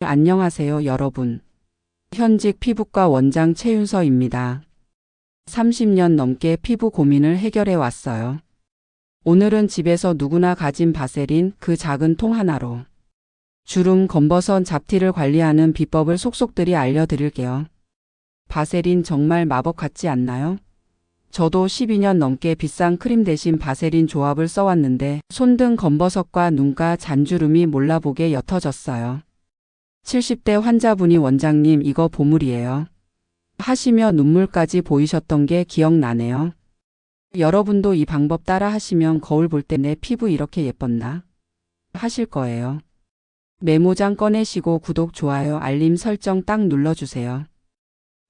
안녕하세요, 여러분. 현직 피부과 원장 최윤서입니다. 30년 넘게 피부 고민을 해결해 왔어요. 오늘은 집에서 누구나 가진 바세린 그 작은 통 하나로 주름, 검버섯, 잡티를 관리하는 비법을 속속들이 알려드릴게요. 바세린 정말 마법 같지 않나요? 저도 12년 넘게 비싼 크림 대신 바세린 조합을 써왔는데 손등 검버섯과 눈가 잔주름이 몰라보게 옅어졌어요. 70대 환자분이 원장님 이거 보물이에요 하시며 눈물까지 보이셨던 게 기억나네요. 여러분도 이 방법 따라 하시면 거울 볼 때 내 피부 이렇게 예뻤나? 하실 거예요. 메모장 꺼내시고 구독, 좋아요, 알림 설정 딱 눌러주세요.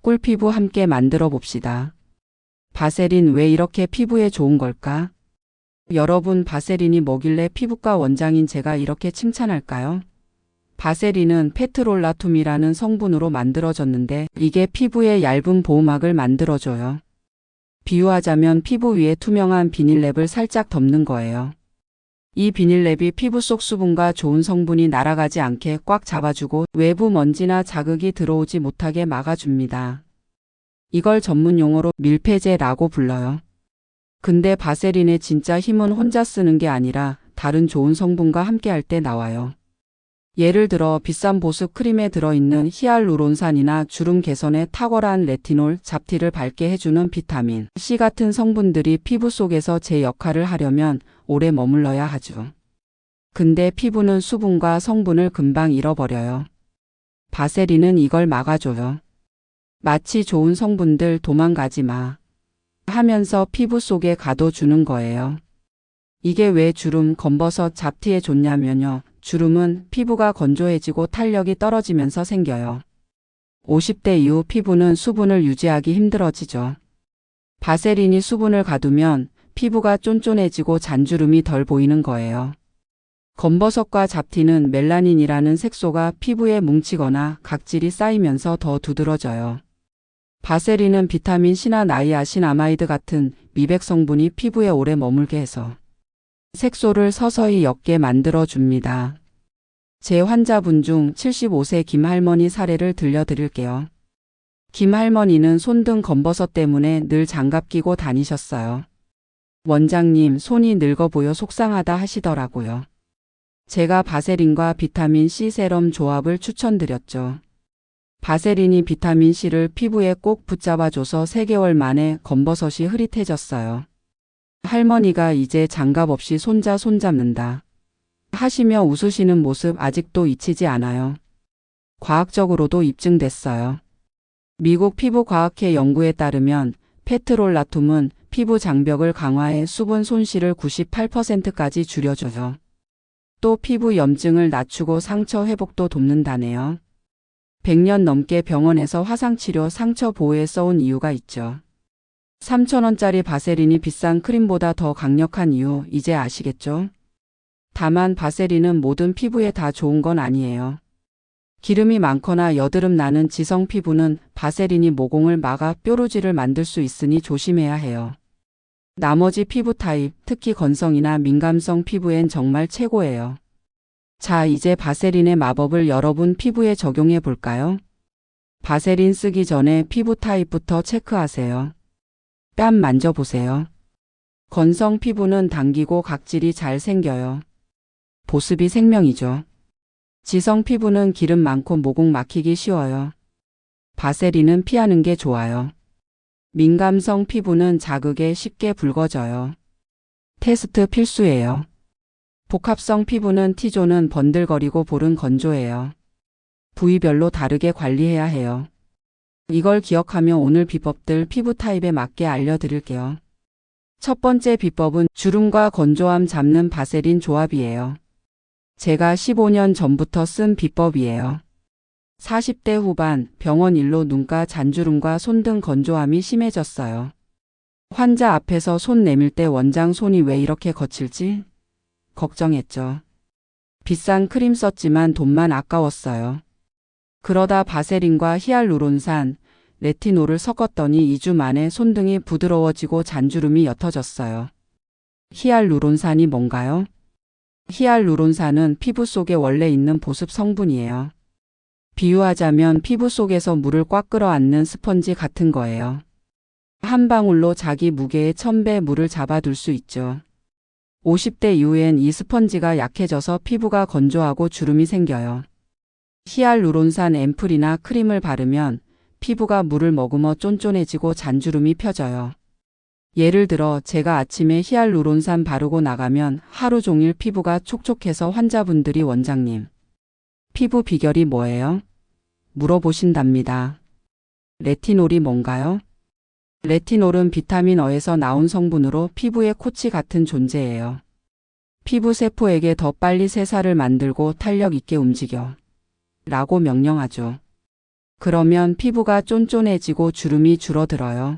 꿀피부 함께 만들어 봅시다. 바세린 왜 이렇게 피부에 좋은 걸까? 여러분, 바세린이 뭐길래 피부과 원장인 제가 이렇게 칭찬할까요? 바세린은 페트롤라툼이라는 성분으로 만들어졌는데 이게 피부에 얇은 보호막을 만들어줘요. 비유하자면 피부 위에 투명한 비닐랩을 살짝 덮는 거예요. 이 비닐랩이 피부 속 수분과 좋은 성분이 날아가지 않게 꽉 잡아주고 외부 먼지나 자극이 들어오지 못하게 막아줍니다. 이걸 전문 용어로 밀폐제라고 불러요. 근데 바세린의 진짜 힘은 혼자 쓰는 게 아니라 다른 좋은 성분과 함께 할 때 나와요. 예를 들어 비싼 보습 크림에 들어있는 히알루론산이나 주름 개선에 탁월한 레티놀, 잡티를 밝게 해주는 비타민 C 같은 성분들이 피부 속에서 제 역할을 하려면 오래 머물러야 하죠. 근데 피부는 수분과 성분을 금방 잃어버려요. 바세린은 이걸 막아줘요. 마치 좋은 성분들 도망가지 마 하면서 피부 속에 가둬주는 거예요. 이게 왜 주름, 검버섯, 잡티에 좋냐면요. 주름은 피부가 건조해지고 탄력이 떨어지면서 생겨요. 50대 이후 피부는 수분을 유지하기 힘들어지죠. 바세린이 수분을 가두면 피부가 쫀쫀해지고 잔주름이 덜 보이는 거예요. 검버섯과 잡티는 멜라닌이라는 색소가 피부에 뭉치거나 각질이 쌓이면서 더 두드러져요. 바세린은 비타민 C나 나이아신아마이드 같은 미백 성분이 피부에 오래 머물게 해서 색소를 서서히 옅게 만들어줍니다. 제 환자분 중 75세 김할머니 사례를 들려드릴게요. 김할머니는 손등 검버섯 때문에 늘 장갑 끼고 다니셨어요. 원장님, 손이 늙어 보여 속상하다 하시더라고요. 제가 바세린과 비타민 C 세럼 조합을 추천드렸죠. 바세린이 비타민 C를 피부에 꼭 붙잡아줘서 3개월 만에 검버섯이 흐릿해졌어요. 할머니가 이제 장갑 없이 손자 손잡는다 하시며 웃으시는 모습 아직도 잊히지 않아요. 과학적으로도 입증됐어요. 미국 피부과학회 연구에 따르면 페트롤라툼은 피부 장벽을 강화해 수분 손실을 98%까지 줄여줘요. 또 피부 염증을 낮추고 상처 회복도 돕는다네요. 100년 넘게 병원에서 화상치료 상처 보호에 써온 이유가 있죠. 3,000원짜리 바세린이 비싼 크림보다 더 강력한 이유 이제 아시겠죠? 다만 바세린은 모든 피부에 다 좋은 건 아니에요. 기름이 많거나 여드름 나는 지성 피부는 바세린이 모공을 막아 뾰루지를 만들 수 있으니 조심해야 해요. 나머지 피부 타입, 특히 건성이나 민감성 피부엔 정말 최고예요. 자, 이제 바세린의 마법을 여러분 피부에 적용해 볼까요? 바세린 쓰기 전에 피부 타입부터 체크하세요. 뺨 만져보세요. 건성 피부는 당기고 각질이 잘 생겨요. 보습이 생명이죠. 지성 피부는 기름 많고 모공 막히기 쉬워요. 바세린은 피하는 게 좋아요. 민감성 피부는 자극에 쉽게 붉어져요. 테스트 필수예요. 복합성 피부는 T존은 번들거리고 볼은 건조해요. 부위별로 다르게 관리해야 해요. 이걸 기억하며 오늘 비법들 피부 타입에 맞게 알려드릴게요. 첫 번째 비법은 주름과 건조함 잡는 바세린 조합이에요. 제가 15년 전부터 쓴 비법이에요. 40대 후반 병원 일로 눈가 잔주름과 손등 건조함이 심해졌어요. 환자 앞에서 손 내밀 때 원장 손이 왜 이렇게 거칠지? 걱정했죠. 비싼 크림 썼지만 돈만 아까웠어요. 그러다 바세린과 히알루론산, 레티놀을 섞었더니 2주 만에 손등이 부드러워지고 잔주름이 옅어졌어요. 히알루론산이 뭔가요? 히알루론산은 피부 속에 원래 있는 보습 성분이에요. 비유하자면 피부 속에서 물을 꽉 끌어안는 스펀지 같은 거예요. 한 방울로 자기 무게의 1000배 물을 잡아둘 수 있죠. 50대 이후엔 이 스펀지가 약해져서 피부가 건조하고 주름이 생겨요. 히알루론산 앰플이나 크림을 바르면 피부가 물을 머금어 쫀쫀해지고 잔주름이 펴져요. 예를 들어 제가 아침에 히알루론산 바르고 나가면 하루 종일 피부가 촉촉해서 환자분들이 원장님, 피부 비결이 뭐예요? 물어보신답니다. 레티놀이 뭔가요? 레티놀은 비타민 E에서 나온 성분으로 피부의 코치 같은 존재예요. 피부 세포에게 더 빨리 새살을 만들고 탄력 있게 움직여 라고 명령하죠. 그러면 피부가 쫀쫀해지고 주름이 줄어들어요.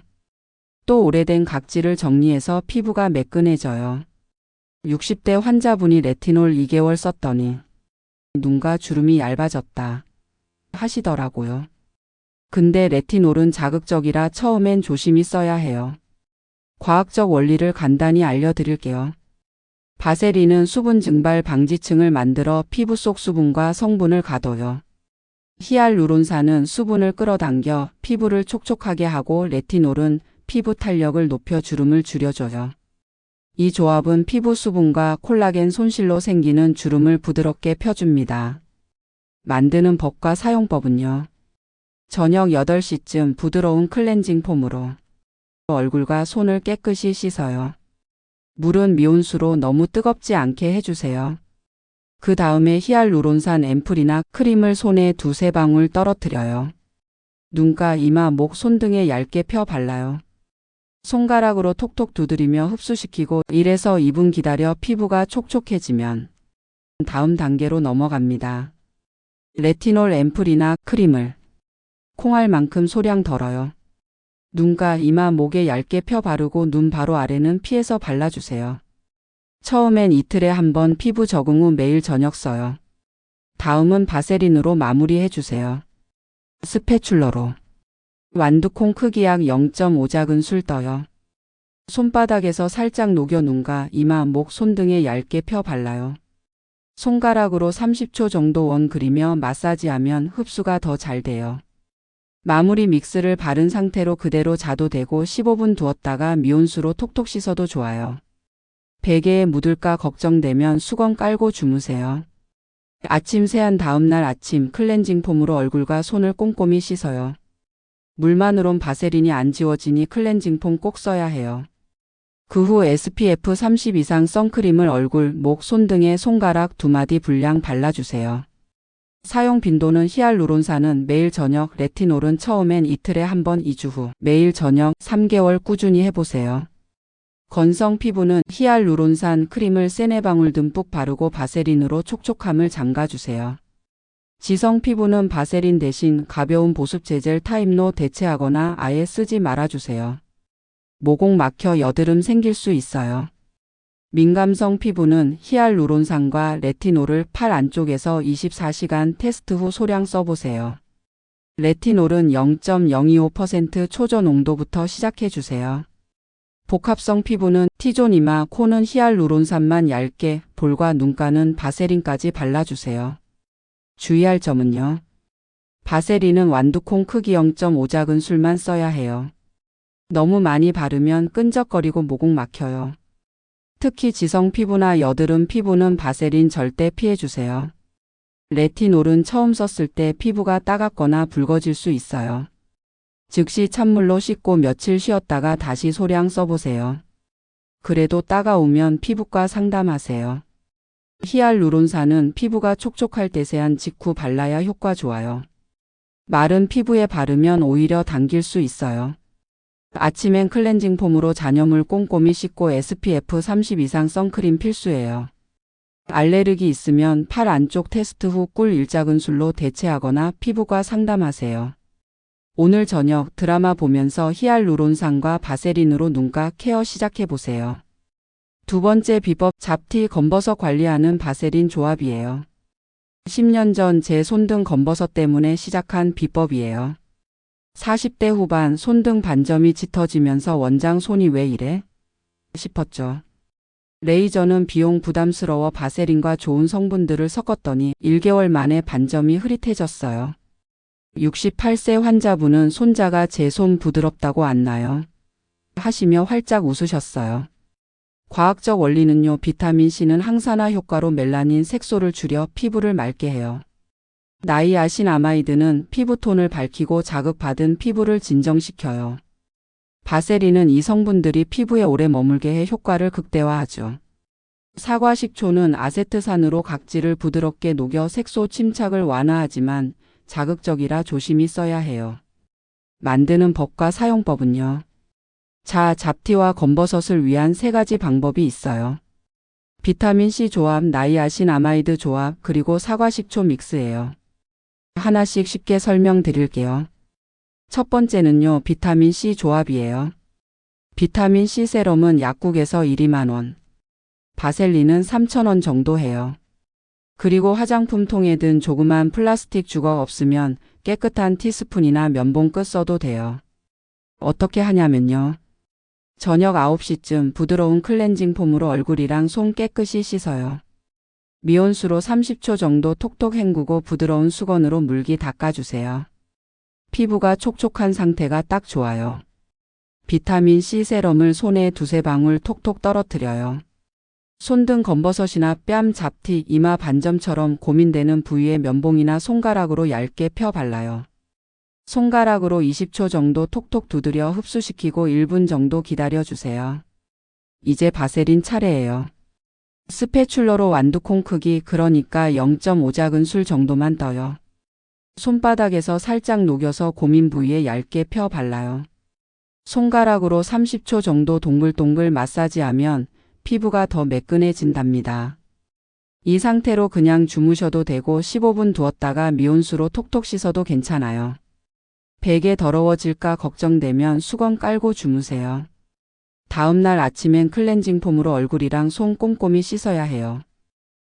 또 오래된 각질을 정리해서 피부가 매끈해져요. 60대 환자분이 레티놀 2개월 썼더니 눈과 주름이 얇아졌다 하시더라고요. 근데 레티놀은 자극적이라 처음엔 조심히 써야 해요. 과학적 원리를 간단히 알려드릴게요. 바세린은 수분 증발 방지층을 만들어 피부 속 수분과 성분을 가둬요. 히알루론산은 수분을 끌어당겨 피부를 촉촉하게 하고 레티놀은 피부 탄력을 높여 주름을 줄여줘요. 이 조합은 피부 수분과 콜라겐 손실로 생기는 주름을 부드럽게 펴줍니다. 만드는 법과 사용법은요. 저녁 8시쯤 부드러운 클렌징 폼으로 얼굴과 손을 깨끗이 씻어요. 물은 미온수로 너무 뜨겁지 않게 해주세요. 그 다음에 히알루론산 앰플이나 크림을 손에 2~3방울 떨어뜨려요. 눈가, 이마, 목, 손 등에 얇게 펴 발라요. 손가락으로 톡톡 두드리며 흡수시키고 1에서 2분 기다려 피부가 촉촉해지면 다음 단계로 넘어갑니다. 레티놀 앰플이나 크림을 콩알만큼 소량 덜어요. 눈가, 이마, 목에 얇게 펴 바르고 눈 바로 아래는 피해서 발라주세요. 처음엔 이틀에 한 번 피부 적응 후 매일 저녁 써요. 다음은 바세린으로 마무리해주세요. 스패출러로 완두콩 크기 약 0.5작은술 떠요. 손바닥에서 살짝 녹여 눈가, 이마, 목, 손 등에 얇게 펴 발라요. 손가락으로 30초 정도 원 그리며 마사지하면 흡수가 더 잘 돼요. 마무리 믹스를 바른 상태로 그대로 자도 되고 15분 두었다가 미온수로 톡톡 씻어도 좋아요. 베개에 묻을까 걱정되면 수건 깔고 주무세요. 아침 세안 다음날 아침 클렌징 폼으로 얼굴과 손을 꼼꼼히 씻어요. 물만으론 바세린이 안 지워지니 클렌징 폼 꼭 써야 해요. 그 후 SPF 30 이상 선크림을 얼굴, 목, 손 등에 손가락 2마디 분량 발라주세요. 사용 빈도는 히알루론산은 매일 저녁, 레티놀은 처음엔 이틀에 한 번 2주 후 매일 저녁 3개월 꾸준히 해보세요. 건성 피부는 히알루론산 크림을 3~4방울 듬뿍 바르고 바세린으로 촉촉함을 잠가주세요. 지성 피부는 바세린 대신 가벼운 보습 제젤 타입로 대체하거나 아예 쓰지 말아주세요. 모공 막혀 여드름 생길 수 있어요. 민감성 피부는 히알루론산과 레티놀을 팔 안쪽에서 24시간 테스트 후 소량 써보세요. 레티놀은 0.025% 초저 농도부터 시작해주세요. 복합성 피부는 T존, 이마, 코는 히알루론산만 얇게, 볼과 눈가는 바세린까지 발라주세요. 주의할 점은요. 바세린은 완두콩 크기 0.5작은술만 써야 해요. 너무 많이 바르면 끈적거리고 모공 막혀요. 특히 지성 피부나 여드름 피부는 바세린 절대 피해주세요. 레티놀은 처음 썼을 때 피부가 따갑거나 붉어질 수 있어요. 즉시 찬물로 씻고 며칠 쉬었다가 다시 소량 써보세요. 그래도 따가우면 피부과 상담하세요. 히알루론산은 피부가 촉촉할 때 세안 직후 발라야 효과 좋아요. 마른 피부에 바르면 오히려 당길 수 있어요. 아침엔 클렌징 폼으로 잔여물 꼼꼼히 씻고 SPF 30 이상 선크림 필수예요. 알레르기 있으면 팔 안쪽 테스트 후 꿀 1작은술로 대체하거나 피부과 상담하세요. 오늘 저녁 드라마 보면서 히알루론산과 바세린으로 눈가 케어 시작해보세요. 두 번째 비법, 잡티 검버섯 관리하는 바세린 조합이에요. 10년 전 제 손등 검버섯 때문에 시작한 비법이에요. 40대 후반 손등 반점이 짙어지면서 원장 손이 왜 이래? 싶었죠. 레이저는 비용 부담스러워 바세린과 좋은 성분들을 섞었더니 1개월 만에 반점이 흐릿해졌어요. 68세 환자분은 손자가 제 손 부드럽다고 안나요? 하시며 활짝 웃으셨어요. 과학적 원리는요, 비타민C는 항산화 효과로 멜라닌 색소를 줄여 피부를 맑게 해요. 나이아신아마이드는 피부톤을 밝히고 자극받은 피부를 진정시켜요. 바세린은 이 성분들이 피부에 오래 머물게 해 효과를 극대화하죠. 사과식초는 아세트산으로 각질을 부드럽게 녹여 색소 침착을 완화하지만 자극적이라 조심히 써야 해요. 만드는 법과 사용법은요. 잡티와 검버섯을 위한 3가지 방법이 있어요. 비타민C 조합, 나이아신아마이드 조합, 그리고 사과식초 믹스예요. 하나씩 쉽게 설명드릴게요. 첫 번째는요, 비타민C 조합이에요. 비타민C 세럼은 약국에서 12만원, 바셀린은 3,000원 정도 해요. 그리고 화장품 통에 든 조그만 플라스틱 주걱 없으면 깨끗한 티스푼이나 면봉 끝 써도 돼요. 어떻게 하냐면요. 저녁 9시쯤 부드러운 클렌징 폼으로 얼굴이랑 손 깨끗이 씻어요. 미온수로 30초 정도 톡톡 헹구고 부드러운 수건으로 물기 닦아주세요. 피부가 촉촉한 상태가 딱 좋아요. 비타민C 세럼을 손에 2-3방울 톡톡 떨어뜨려요. 손등 검버섯이나 뺨, 잡티, 이마 반점처럼 고민되는 부위에 면봉이나 손가락으로 얇게 펴 발라요. 손가락으로 20초 정도 톡톡 두드려 흡수시키고 1분 정도 기다려주세요. 이제 바세린 차례예요. 스패츌러로 완두콩 크기, 그러니까 0.5작은술 정도만 떠요. 손바닥에서 살짝 녹여서 고민 부위에 얇게 펴 발라요. 손가락으로 30초 정도 동글동글 마사지하면 피부가 더 매끈해진답니다. 이 상태로 그냥 주무셔도 되고 15분 두었다가 미온수로 톡톡 씻어도 괜찮아요. 베개 더러워질까 걱정되면 수건 깔고 주무세요. 다음날 아침엔 클렌징 폼으로 얼굴이랑 손 꼼꼼히 씻어야 해요.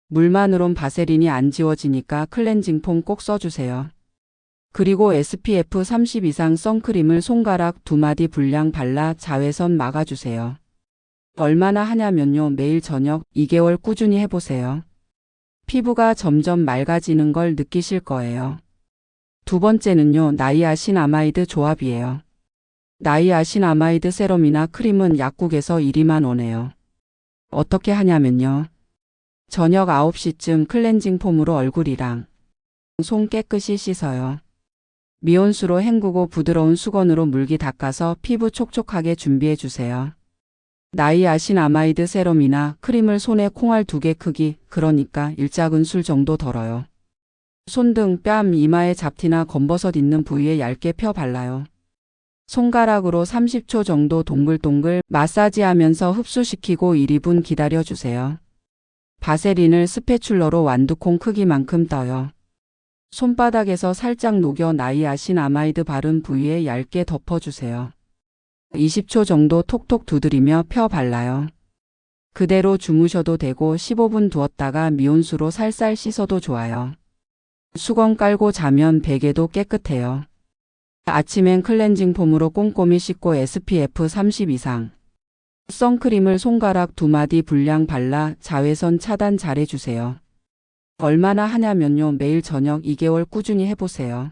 물만으론 바세린이 안 지워지니까 클렌징 폼 꼭 써주세요. 그리고 SPF 30 이상 선크림을 손가락 2마디 분량 발라 자외선 막아주세요. 얼마나 하냐면요, 매일 저녁 2개월 꾸준히 해보세요. 피부가 점점 맑아지는 걸 느끼실 거예요. 두 번째는요, 나이아신아마이드 조합이에요. 나이아신아마이드 세럼이나 크림은 약국에서 12만원에요. 어떻게 하냐면요. 저녁 9시쯤 클렌징 폼으로 얼굴이랑 손 깨끗이 씻어요. 미온수로 헹구고 부드러운 수건으로 물기 닦아서 피부 촉촉하게 준비해 주세요. 나이아신아마이드 세럼이나 크림을 손에 콩알 2개 크기, 그러니까 1작은술 정도 덜어요. 손등, 뺨, 이마에 잡티나 검버섯 있는 부위에 얇게 펴 발라요. 손가락으로 30초 정도 동글동글 마사지하면서 흡수시키고 1-2분 기다려주세요. 바세린을 스패츌러로 완두콩 크기만큼 떠요. 손바닥에서 살짝 녹여 나이아신아마이드 바른 부위에 얇게 덮어주세요. 20초 정도 톡톡 두드리며 펴 발라요. 그대로 주무셔도 되고 15분 두었다가 미온수로 살살 씻어도 좋아요. 수건 깔고 자면 베개도 깨끗해요. 아침엔 클렌징 폼으로 꼼꼼히 씻고 SPF 30 이상 선크림을 손가락 2마디 분량 발라 자외선 차단 잘해주세요. 얼마나 하냐면요, 매일 저녁 2개월 꾸준히 해보세요.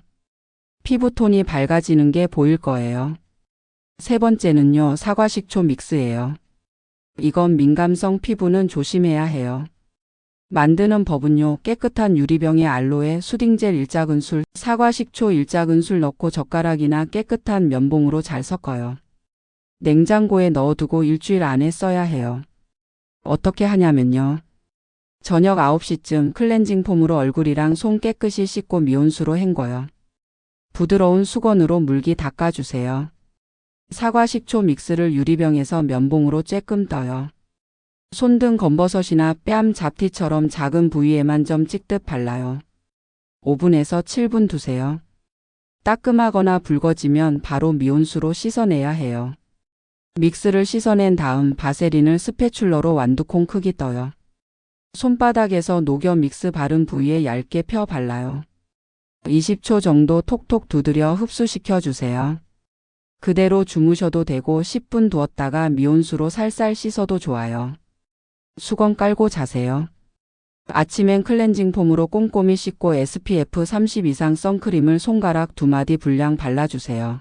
피부톤이 밝아지는 게 보일 거예요. 세 번째는요, 사과식초 믹스예요. 이건 민감성 피부는 조심해야 해요. 만드는 법은요, 깨끗한 유리병에 알로에, 수딩젤 1작은술, 사과식초 1작은술 넣고 젓가락이나 깨끗한 면봉으로 잘 섞어요. 냉장고에 넣어두고 일주일 안에 써야 해요. 어떻게 하냐면요. 저녁 9시쯤 클렌징 폼으로 얼굴이랑 손 깨끗이 씻고 미온수로 헹궈요. 부드러운 수건으로 물기 닦아주세요. 사과식초 믹스를 유리병에서 면봉으로 쬐끔 떠요. 손등 검버섯이나 뺨, 잡티처럼 작은 부위에만 점 찍듯 발라요. 5분에서 7분 두세요. 따끔하거나 붉어지면 바로 미온수로 씻어내야 해요. 믹스를 씻어낸 다음 바세린을 스패츌러로 완두콩 크기 떠요. 손바닥에서 녹여 믹스 바른 부위에 얇게 펴 발라요. 20초 정도 톡톡 두드려 흡수시켜 주세요. 그대로 주무셔도 되고 10분 두었다가 미온수로 살살 씻어도 좋아요. 수건 깔고 자세요. 아침엔 클렌징 폼으로 꼼꼼히 씻고 SPF 30 이상 선크림을 손가락 2마디 분량 발라주세요.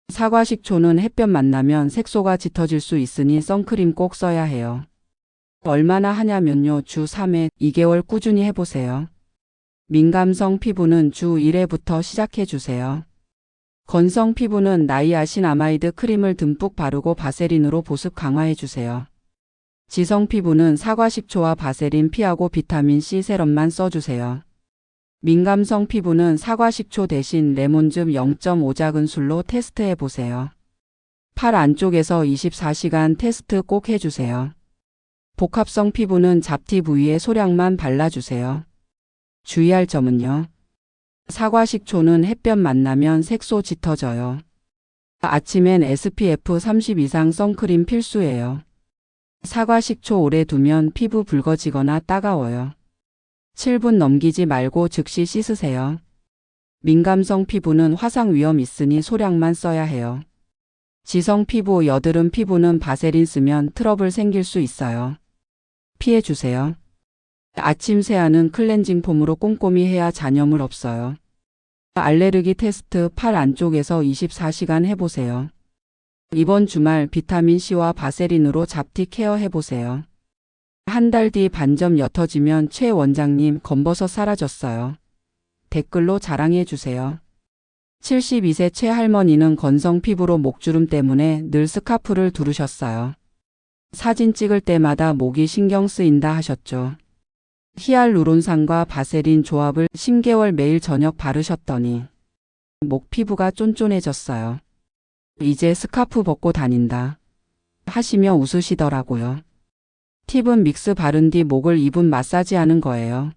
사과 식초는 햇볕 만나면 색소가 짙어질 수 있으니 선크림 꼭 써야 해요. 얼마나 하냐면요. 주 3회 2개월 꾸준히 해보세요. 민감성 피부는 주 1회부터 시작해주세요. 건성 피부는 나이아신아마이드 크림을 듬뿍 바르고 바세린으로 보습 강화해주세요. 지성 피부는 사과 식초와 바세린 피하고 비타민C 세럼만 써주세요. 민감성 피부는 사과 식초 대신 레몬즙 0.5 작은 술로 테스트해보세요. 팔 안쪽에서 24시간 테스트 꼭 해주세요. 복합성 피부는 잡티 부위에 소량만 발라주세요. 주의할 점은요. 사과 식초는 햇볕 만나면 색소 짙어져요. 아침엔 SPF 30 이상 선크림 필수예요. 사과 식초 오래 두면 피부 붉어지거나 따가워요. 7분 넘기지 말고 즉시 씻으세요. 민감성 피부는 화상 위험 있으니 소량만 써야 해요. 지성 피부, 여드름 피부는 바세린 쓰면 트러블 생길 수 있어요. 피해주세요. 아침 세안은 클렌징 폼으로 꼼꼼히 해야 잔여물 없어요. 알레르기 테스트 팔 안쪽에서 24시간 해보세요. 이번 주말 비타민C와 바세린으로 잡티 케어 해보세요. 한 달 뒤 반점 옅어지면 최 원장님 검버섯 사라졌어요. 댓글로 자랑해주세요. 72세 최 할머니는 건성 피부로 목주름 때문에 늘 스카프를 두르셨어요. 사진 찍을 때마다 목이 신경 쓰인다 하셨죠. 히알루론산과 바세린 조합을 10개월 매일 저녁 바르셨더니 목 피부가 쫀쫀해졌어요. 이제 스카프 벗고 다닌다 하시며 웃으시더라고요. 팁은 믹스 바른 뒤 목을 2분 마사지하는 거예요.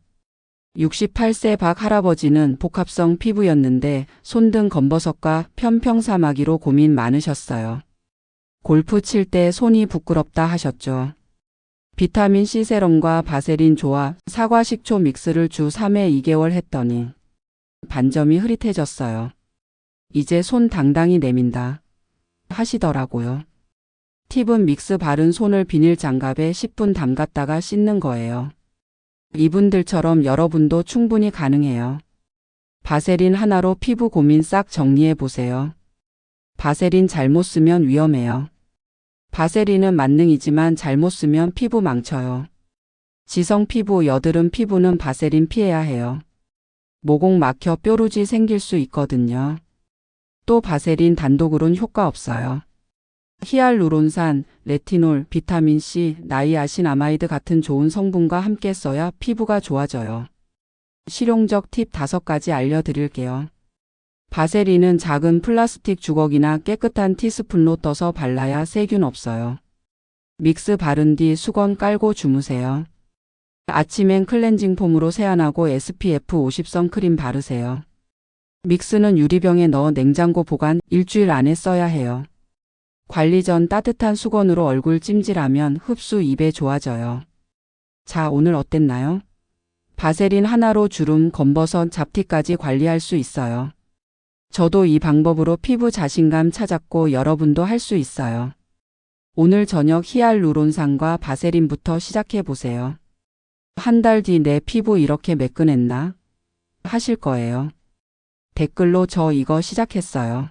68세 박 할아버지는 복합성 피부였는데 손등 검버섯과 편평사마귀로 고민 많으셨어요. 골프 칠 때 손이 부끄럽다 하셨죠. 비타민C 세럼과 바세린 조합, 사과 식초 믹스를 주 3회 2개월 했더니 반점이 흐릿해졌어요. 이제 손 당당히 내민다 하시더라고요. 팁은 믹스 바른 손을 비닐 장갑에 10분 담갔다가 씻는 거예요. 이분들처럼 여러분도 충분히 가능해요. 바세린 하나로 피부 고민 싹 정리해 보세요. 바세린 잘못 쓰면 위험해요. 바세린은 만능이지만 잘못 쓰면 피부 망쳐요. 지성 피부, 여드름 피부는 바세린 피해야 해요. 모공 막혀 뾰루지 생길 수 있거든요. 또 바세린 단독으론 효과 없어요. 히알루론산, 레티놀, 비타민C, 나이아신아마이드 같은 좋은 성분과 함께 써야 피부가 좋아져요. 실용적 팁 5가지 알려드릴게요. 바세린은 작은 플라스틱 주걱이나 깨끗한 티스푼로 떠서 발라야 세균 없어요. 믹스 바른 뒤 수건 깔고 주무세요. 아침엔 클렌징 폼으로 세안하고 SPF 50 선크림 바르세요. 믹스는 유리병에 넣어 냉장고 보관 일주일 안에 써야 해요. 관리 전 따뜻한 수건으로 얼굴 찜질하면 흡수 2배 좋아져요. 자, 오늘 어땠나요? 바세린 하나로 주름, 검버섯, 잡티까지 관리할 수 있어요. 저도 이 방법으로 피부 자신감 찾았고 여러분도 할 수 있어요. 오늘 저녁 히알루론산과 바세린부터 시작해보세요. 한 달 뒤 내 피부 이렇게 매끈했나? 하실 거예요. 댓글로 저 이거 시작했어요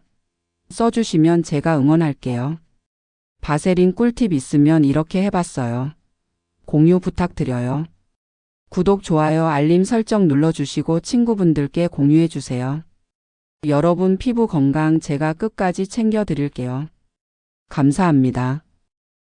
써주시면 제가 응원할게요. 바세린 꿀팁 있으면 이렇게 해봤어요. 공유 부탁드려요. 구독, 좋아요, 알림 설정 눌러주시고 친구분들께 공유해주세요. 여러분 피부 건강 제가 끝까지 챙겨드릴게요. 감사합니다.